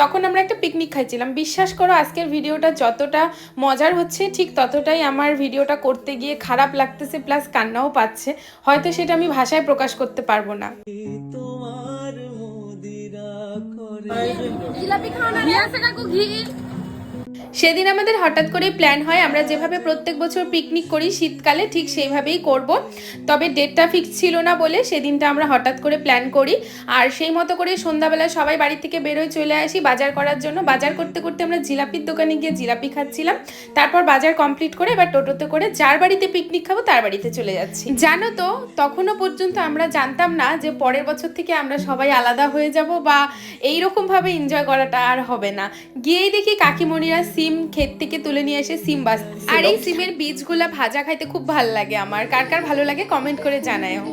তখন আমরা একটা পিকনিক খাইছিলাম। বিশ্বাস করো আজকের ভিডিওটা যতটা মজার হচ্ছে ঠিক ততটাই আমার ভিডিওটা করতে গিয়ে খারাপ লাগতেছে, প্লাস কান্নাও পাচ্ছে। হয়তো সেটা আমি ভাষায় প্রকাশ করতে পারবো না। সেদিন আমাদের হঠাৎ করে প্ল্যান হয় আমরা যেভাবে প্রত্যেক বছর পিকনিক করি শীতকালে ঠিক সেইভাবেই করব। তবে ডেটটা ফিক্স ছিল না বলে সেদিনটা আমরা হঠাৎ করে প্ল্যান করি। আর সেই মতো করে সন্ধ্যাবেলা সবাই বাড়ি থেকে বেরোয় চলে আসি বাজার করার জন্য। বাজার করতে করতে আমরা জিলাপির দোকানে গিয়ে জিলাপি খাচ্ছিলাম। তারপর বাজার কমপ্লিট করে এবার টোটোতে করে যার বাড়িতে পিকনিক খাবো তার বাড়িতে চলে যাচ্ছি। জানো তো তখনও পর্যন্ত আমরা জানতাম না যে পরের বছর থেকে আমরা সবাই আলাদা হয়ে যাব বা এইরকমভাবে এনজয় করাটা আর হবে না। গিয়েই দেখি কাকিমণিরা সিম ক্ষেত থেকে তুলে নিয়ে এসে সিম বাছছিল। আর এই সিমের বীজগুলা ভাজা খাইতে খুব ভালো লাগে আমার। কার কার ভালো লাগে কমেন্ট করে জানাও।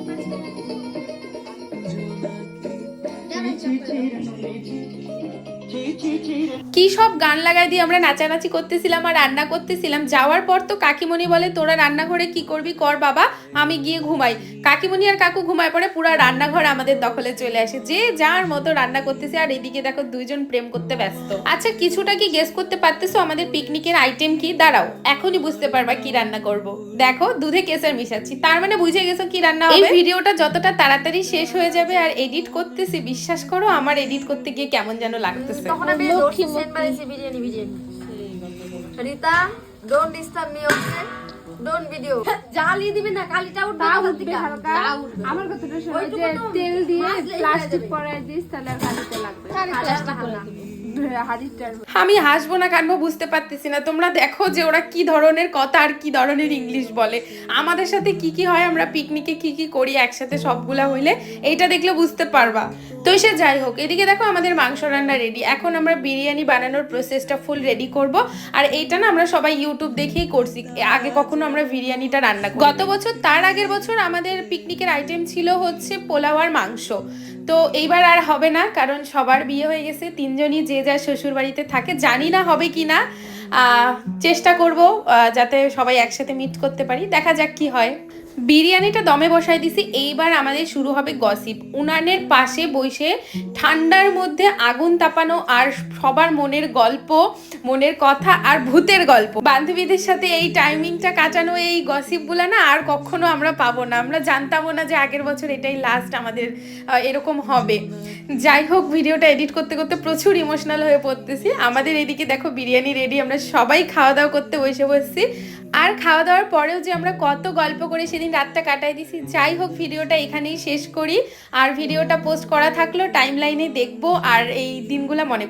কি সব গান লাগাই দিয়ে আমরা নাচানাচি করতেছিলাম আর রান্না করতেছিলাম। যাওয়ার পর তো কাকিমণি বলে তোরা রান্নাঘরে কি করবি কর বাবা, আমি গিয়ে ঘুমাই। কাকিমণি আর কাকু ঘুমায় পড়ে, পুরো রান্নাঘর আমাদের দখলে চলে আসে, যে যার মতো রান্না করতেছে। আর এদিকে দেখো দুইজন প্রেম করতে ব্যস্ত। আচ্ছা কিছুটা কি গেস করতে পারতেছো আমাদের পিকনিকের আইটেম কি? দাঁড়াও এখনই বুঝতে পারবা কি রান্না করব। দেখো দুধে কেশর মিশাচ্ছি, তার মানে বুঝে গেছো কি রান্না হবে। এই ভিডিওটা যতটা তাড়াতাড়ি শেষ হয়ে যাবে আর এডিট করতেছি, বিশ্বাস করো আমার এডিট করতে গিয়ে কেমন যেন লাগতেছে। Rita don't disturb me, okay? Don't video জালি দিবি না, কালিটা উঠবে হালকা। আমার কথাটা শোনো, যে তেল দিয়ে প্লাস্টিক পরায় দিস তাহলে আর কালিতে লাগবে। আমি হাসবো না কানবো বুঝতে পারতেছি না। তোমরা দেখো যে ওরা কি ধরনের কথা আর কি ধরনের ইংলিশ বলে। আমাদের সাথে কি কি হয়, আমরা পিকনিকে কি কি করি একসাথে সবগুলা হইলে এইটা দেখলে বুঝতে পারবা। তো সে যাই হোক, এদিকে দেখো আমাদের মাংস রান্না রেডি। এখন আমরা বিরিয়ানি বানানোর প্রসেসটা ফুল রেডি করব। আর এইটা না আমরা সবাই ইউটিউব দেখেই করছি, আগে কখনো আমরা বিরিয়ানিটা রান্না করি। গত বছর তার আগের বছর আমাদের পিকনিকের আইটেম ছিল হচ্ছে পোলাও আর মাংস। তো এইবার আর হবে না, কারণ সবার বিয়ে হয়ে গেছে, তিনজনই যে যার শ্বশুর বাড়িতে থাকে। জানি না হবে কি না, চেষ্টা করব যাতে সবাই একসাথে মিট করতে পারি, দেখা যাক কি হয়। বিরিয়ানিটা দমে বসাই দিছি। এইবার আমাদের শুরু হবে গসিপ। উনানের পাশে বসে ঠান্ডার মধ্যে আগুন তাপানো আর সবার মনের গল্প, মনের কথা আর ভূতের গল্প। বান্ধবীদের সাথে এই টাইমিংটা কাটানো, এই গসিপগুলো না আর কখনো আমরা পাবো না। আমরা জানতামও না যে আগের বছর এটাই লাস্ট আমাদের এরকম হবে। যাই হোক, ভিডিওটা এডিট করতে করতে প্রচুর ইমোশনাল হয়ে পড়তেছি। আমাদের এদিকে দেখো বিরিয়ানি রেডি, আমরা সবাই খাওয়া দাওয়া করতে বসেছি। আর খাওয়া দাওয়ার পরেও যে আমরা কত গল্প করে সেদিন রাতটা কাটাই দিছি। যাই হোক, ভিডিওটা এখানেই শেষ করি। আর ভিডিওটা পোস্ট করা থাকলো, টাইম লাইনে দেখবো আর এই দিনগুলো মনে